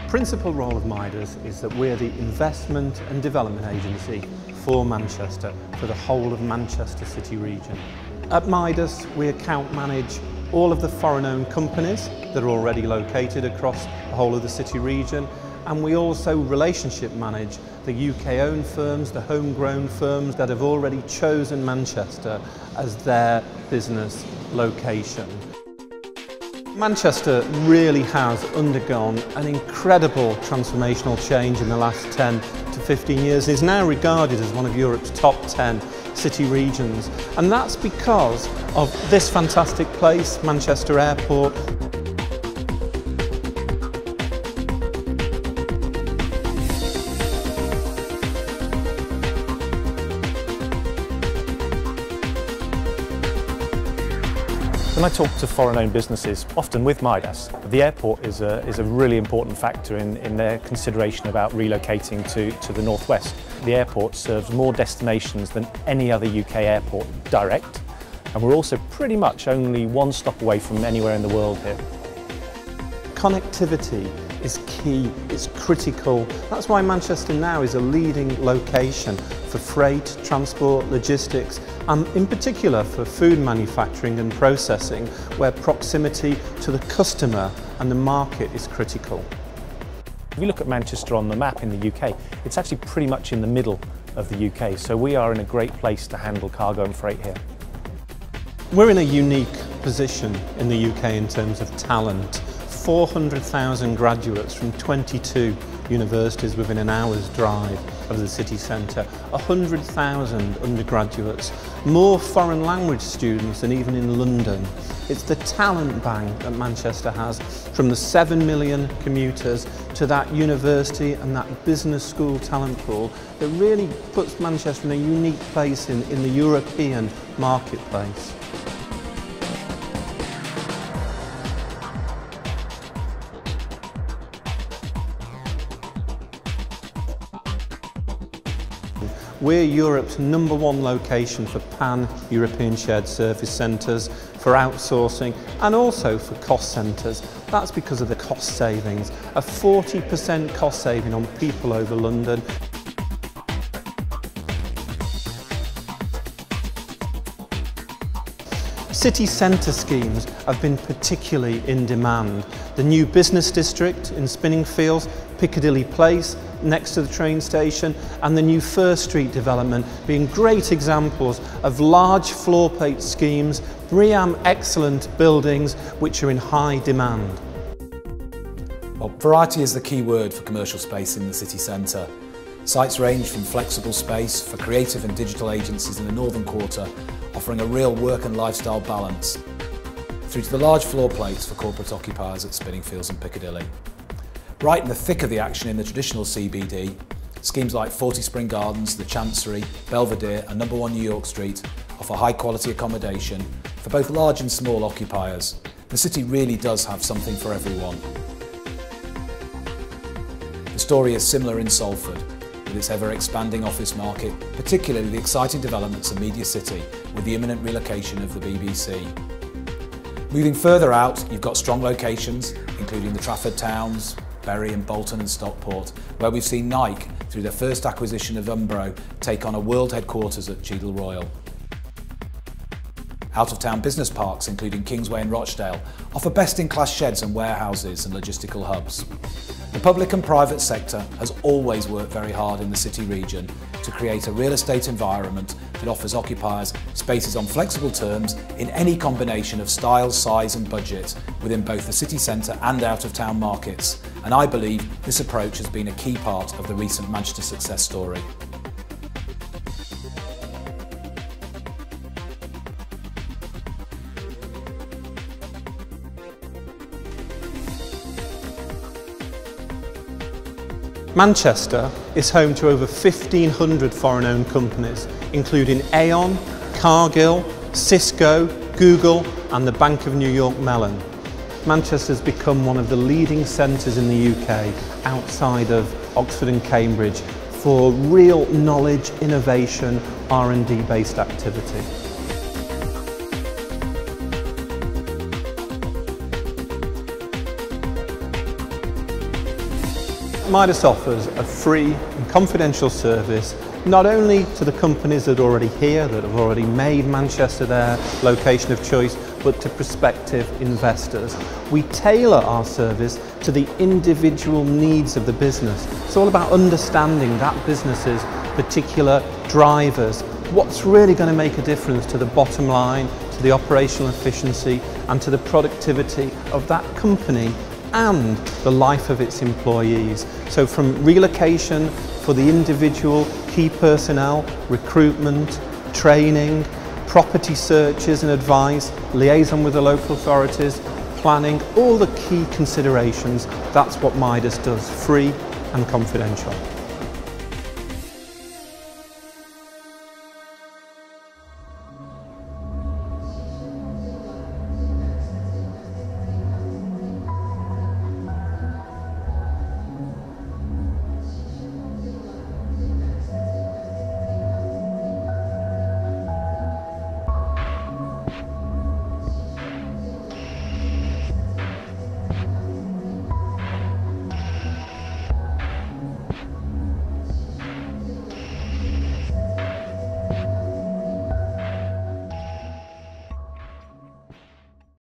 principal role of Midas is that we're the investment and development agency for Manchester, for the whole of Manchester City region. At Midas, we account manage all of the foreign-owned companies that are already located across the whole of the city region, and we also relationship manage the UK-owned firms, the homegrown firms that have already chosen Manchester as their business location. Manchester really has undergone an incredible transformational change in the last 10 to 15 years. It is now regarded as one of Europe's top 10 city regions, and that's because of this fantastic place, Manchester Airport. When I talk to foreign-owned businesses, often with Midas, the airport is a really important factor in their consideration about relocating to the northwest. The airport serves more destinations than any other UK airport direct, and we're also pretty much only one stop away from anywhere in the world here. Connectivity is key, it's critical. That's why Manchester now is a leading location for freight, transport, logistics, and in particular for food manufacturing and processing, where proximity to the customer and the market is critical. If you look at Manchester on the map in the UK, it's actually pretty much in the middle of the UK, so we are in a great place to handle cargo and freight here. We're in a unique position in the UK in terms of talent. 400,000 graduates from 22 universities within an hour's drive of the city centre, 100,000 undergraduates, more foreign language students than even in London. It's the talent bank that Manchester has, from the 7 million commuters to that university and that business school talent pool, that really puts Manchester in a unique place in the European marketplace. We're Europe's #1 location for pan-European shared service centres, for outsourcing and also for cost centres. That's because of the cost savings, a 40% cost saving on people over London. City centre schemes have been particularly in demand. The new business district in Spinningfields, Piccadilly Place, next to the train station, and the new First Street development being great examples of large floor plate schemes, BREEAM excellent buildings which are in high demand. Well, variety is the key word for commercial space in the city centre. Sites range from flexible space for creative and digital agencies in the Northern Quarter, offering a real work and lifestyle balance, through to the large floor plates for corporate occupiers at Spinningfields and Piccadilly. Right in the thick of the action in the traditional CBD, schemes like 40 Spring Gardens, the Chancery, Belvedere and #1 New York Street offer high quality accommodation for both large and small occupiers. The city really does have something for everyone. The story is similar in Salford, with its ever-expanding office market, particularly the exciting developments of Media City with the imminent relocation of the BBC. Moving further out, you've got strong locations, including the Trafford Towns, Bury and Bolton and Stockport, where we've seen Nike, through their first acquisition of Umbro, take on a world headquarters at Cheadle Royal. Out-of-town business parks, including Kingsway and Rochdale, offer best-in-class sheds and warehouses and logistical hubs. The public and private sector has always worked very hard in the city region to create a real estate environment that offers occupiers spaces on flexible terms in any combination of style, size and budget within both the city centre and out-of-town markets, and I believe this approach has been a key part of the recent Manchester success story. Manchester is home to over 1,500 foreign-owned companies, including Aon, Cargill, Cisco, Google and the Bank of New York Mellon. Manchester has become one of the leading centres in the UK outside of Oxford and Cambridge for real knowledge, innovation, R&D based activity. Midas offers a free and confidential service not only to the companies that are already here, that have already made Manchester their location of choice, but to prospective investors. We tailor our service to the individual needs of the business. It's all about understanding that business's particular drivers, what's really going to make a difference to the bottom line, to the operational efficiency and to the productivity of that company and the life of its employees. So from relocation for the individual, key personnel, recruitment, training, property searches and advice, liaison with the local authorities, planning, all the key considerations, that's what Midas does, free and confidential.